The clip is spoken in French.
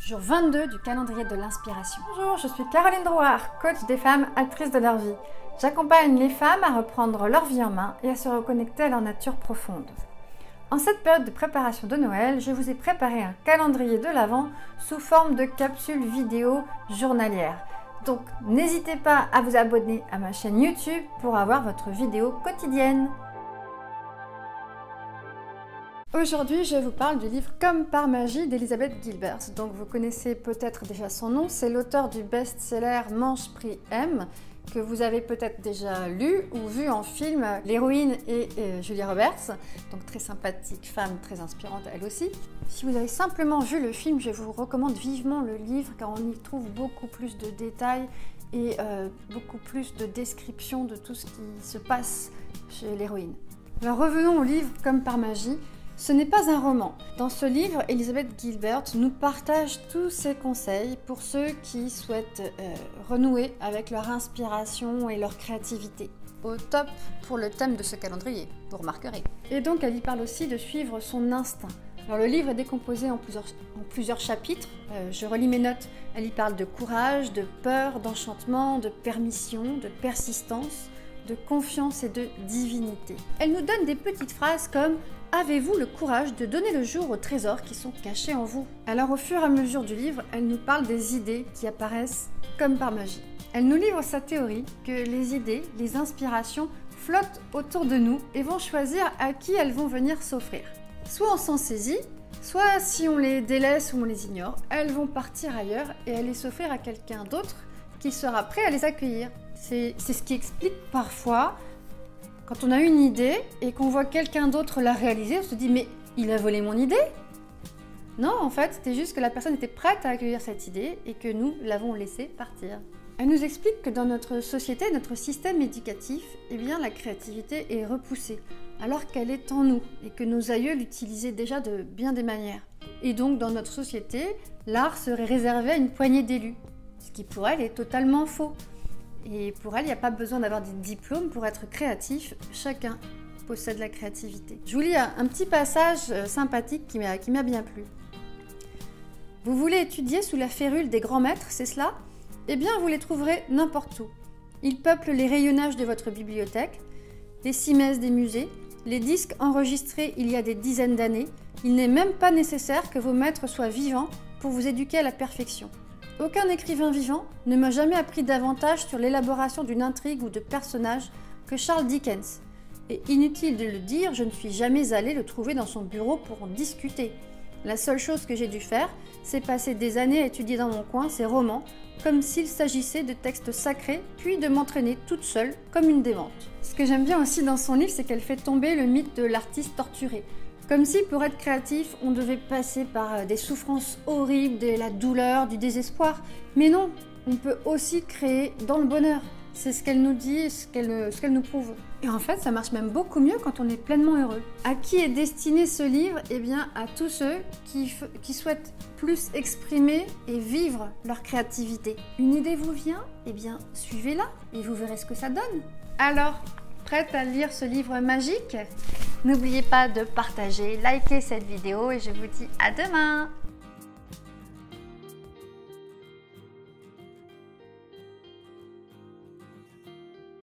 Jour 22 du calendrier de l'inspiration. Bonjour, je suis Caroline Drouard, coach des femmes actrices de leur vie. J'accompagne les femmes à reprendre leur vie en main et à se reconnecter à leur nature profonde. En cette période de préparation de Noël, je vous ai préparé un calendrier de l'Avent sous forme de capsules vidéo journalières. Donc n'hésitez pas à vous abonner à ma chaîne YouTube pour avoir votre vidéo quotidienne. Aujourd'hui, je vous parle du livre Comme par magie d'Elizabeth Gilbert. Donc vous connaissez peut-être déjà son nom, c'est l'auteur du best-seller Mange, prie, aime, que vous avez peut-être déjà lu ou vu en film. L'héroïne est Julia Roberts, donc très sympathique, femme très inspirante elle aussi. Si vous avez simplement vu le film, je vous recommande vivement le livre car on y trouve beaucoup plus de détails et beaucoup plus de descriptions de tout ce qui se passe chez l'héroïne. Alors revenons au livre Comme par magie. Ce n'est pas un roman. Dans ce livre, Elizabeth Gilbert nous partage tous ses conseils pour ceux qui souhaitent renouer avec leur inspiration et leur créativité. Au top pour le thème de ce calendrier, vous remarquerez. Et donc elle y parle aussi de suivre son instinct. Alors le livre est décomposé en plusieurs chapitres. Je relis mes notes. Elle y parle de courage, de peur, d'enchantement, de permission, de persistance, de confiance et de divinité. Elle nous donne des petites phrases comme « Avez-vous le courage de donner le jour aux trésors qui sont cachés en vous ?» Alors au fur et à mesure du livre, elle nous parle des idées qui apparaissent comme par magie. Elle nous livre sa théorie que les idées, les inspirations flottent autour de nous et vont choisir à qui elles vont venir s'offrir. Soit on s'en saisit, soit si on les délaisse ou on les ignore, elles vont partir ailleurs et aller s'offrir à quelqu'un d'autre qui sera prêt à les accueillir. C'est ce qui explique parfois, quand on a une idée et qu'on voit quelqu'un d'autre la réaliser, on se dit « mais il a volé mon idée ?» Non, en fait, c'était juste que la personne était prête à accueillir cette idée et que nous l'avons laissée partir. Elle nous explique que dans notre société, notre système éducatif, eh bien, la créativité est repoussée, alors qu'elle est en nous et que nos aïeux l'utilisaient déjà de bien des manières. Et donc, dans notre société, l'art serait réservé à une poignée d'élus, ce qui pour elle est totalement faux. Et pour elle, il n'y a pas besoin d'avoir des diplômes pour être créatif, chacun possède la créativité. Je vous lis un petit passage sympathique qui m'a bien plu. Vous voulez étudier sous la férule des grands maîtres, c'est cela ? Eh bien, vous les trouverez n'importe où. Ils peuplent les rayonnages de votre bibliothèque, les cimaises des musées, les disques enregistrés il y a des dizaines d'années. Il n'est même pas nécessaire que vos maîtres soient vivants pour vous éduquer à la perfection. Aucun écrivain vivant ne m'a jamais appris davantage sur l'élaboration d'une intrigue ou de personnages que Charles Dickens. Et inutile de le dire, je ne suis jamais allée le trouver dans son bureau pour en discuter. La seule chose que j'ai dû faire, c'est passer des années à étudier dans mon coin ses romans, comme s'il s'agissait de textes sacrés, puis de m'entraîner toute seule, comme une démente. Ce que j'aime bien aussi dans son livre, c'est qu'elle fait tomber le mythe de l'artiste torturé. Comme si pour être créatif, on devait passer par des souffrances horribles, de la douleur, du désespoir. Mais non, on peut aussi créer dans le bonheur. C'est ce qu'elle nous dit, ce qu'elle nous prouve. Et en fait, ça marche même beaucoup mieux quand on est pleinement heureux. À qui est destiné ce livre ? Eh bien, à tous ceux qui souhaitent plus exprimer et vivre leur créativité. Une idée vous vient ? Eh bien, suivez-la et vous verrez ce que ça donne. Alors, prête à lire ce livre magique ? N'oubliez pas de partager, liker cette vidéo et je vous dis à demain!